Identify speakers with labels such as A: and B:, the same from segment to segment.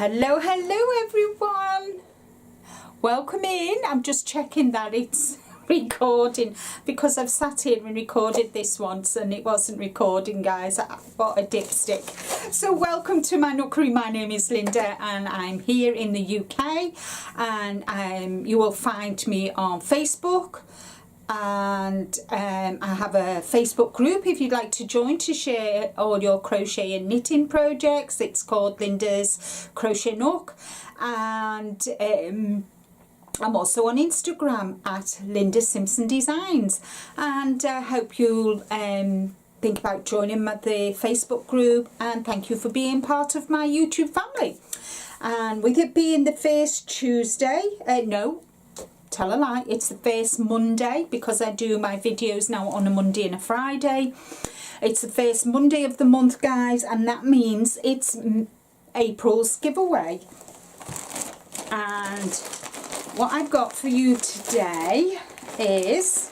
A: Hello everyone, welcome in. I'm just checking that it's recording because I've sat here and recorded this once and it wasn't recording, guys. What a dipstick. So welcome to my nookery. My name is Linda and I'm here in the UK, and you will find me on Facebook, and I have a Facebook group if you'd like to join to share all your crochet and knitting projects. It's called Linda's Crochet Nook, and I'm also on Instagram at Linda Simpson Designs, and I hope you'll think about joining the Facebook group, and thank you for being part of my YouTube family. And with it being the first Tuesday, no, tell a lie, it's the first Monday, because I do my videos now on a Monday and a Friday. It's the first Monday of the month, guys, and that means it's April's giveaway. And what I've got for you today is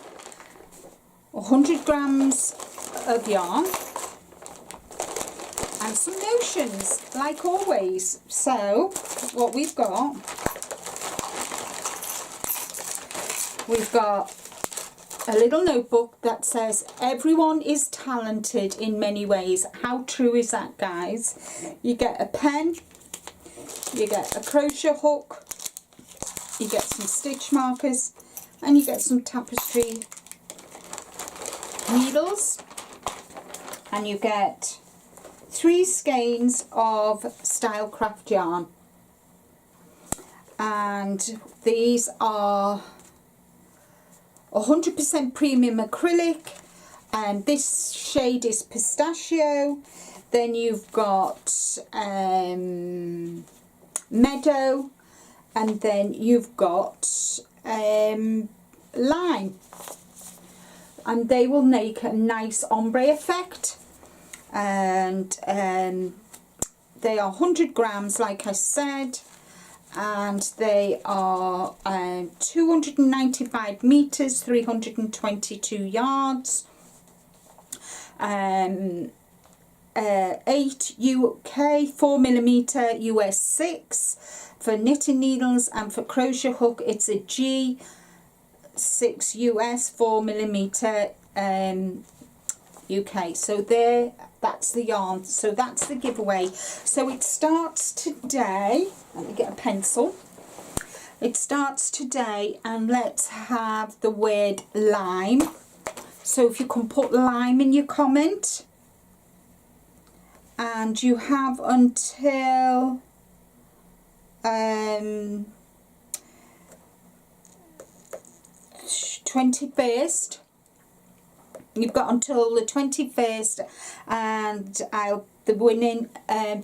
A: 100 grams of yarn and some notions, like always. So what we've got a little notebook that says everyone is talented in many ways. How true is that, guys? You get a pen, you get a crochet hook, you get some stitch markers, and you get some tapestry needles, and you get 3 skeins of Stylecraft yarn, and these are 100% premium acrylic, and this shade is pistachio. Then you've got meadow, and then you've got lime, and they will make a nice ombre effect. And they are 100 grams, like I said, and they are 295 meters, 322 yards, 8 UK, 4mm US 6 for knitting needles, and for crochet hook it's a G 6 US 4mm UK. So there, that's the yarn. So that's the giveaway. So it starts today. Let me get a pencil. It starts today, and let's have the word lime. So if you can put lime in your comment, and you have until 21st. You've got until the 21st, and the winning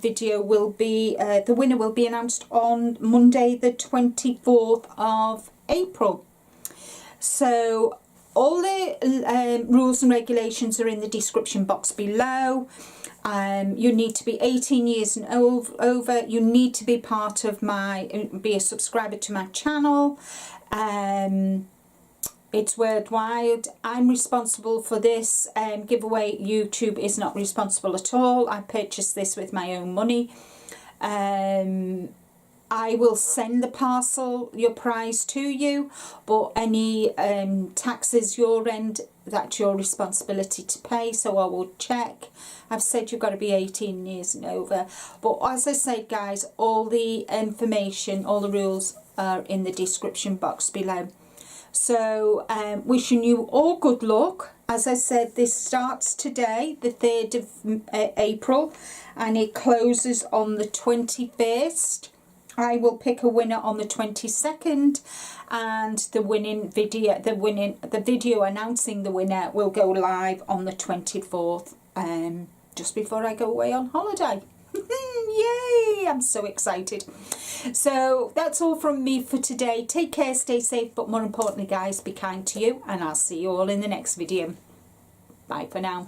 A: video will be, the winner will be announced on Monday the 24th of April. So all the rules and regulations are in the description box below. You need to be 18 years and over. You need to be part of be a subscriber to my channel. It's worldwide. I'm responsible for this giveaway. YouTube is not responsible at all. I purchased this with my own money. I will send the parcel, your prize, to you, but any taxes your end, that's your responsibility to pay, so I will check. I've said you've got to be 18 years and over, but as I said, guys, all the information, all the rules are in the description box below. So wishing you all good luck. As I said, this starts today, the 3rd of April, and it closes on the 21st. I will pick a winner on the 22nd, and the winning video, the video announcing the winner will go live on the 24th, just before I go away on holiday. Yay! I'm so excited. So that's all from me for today. Take care, stay safe, but more importantly, guys, be kind to you, and I'll see you all in the next video. Bye for now.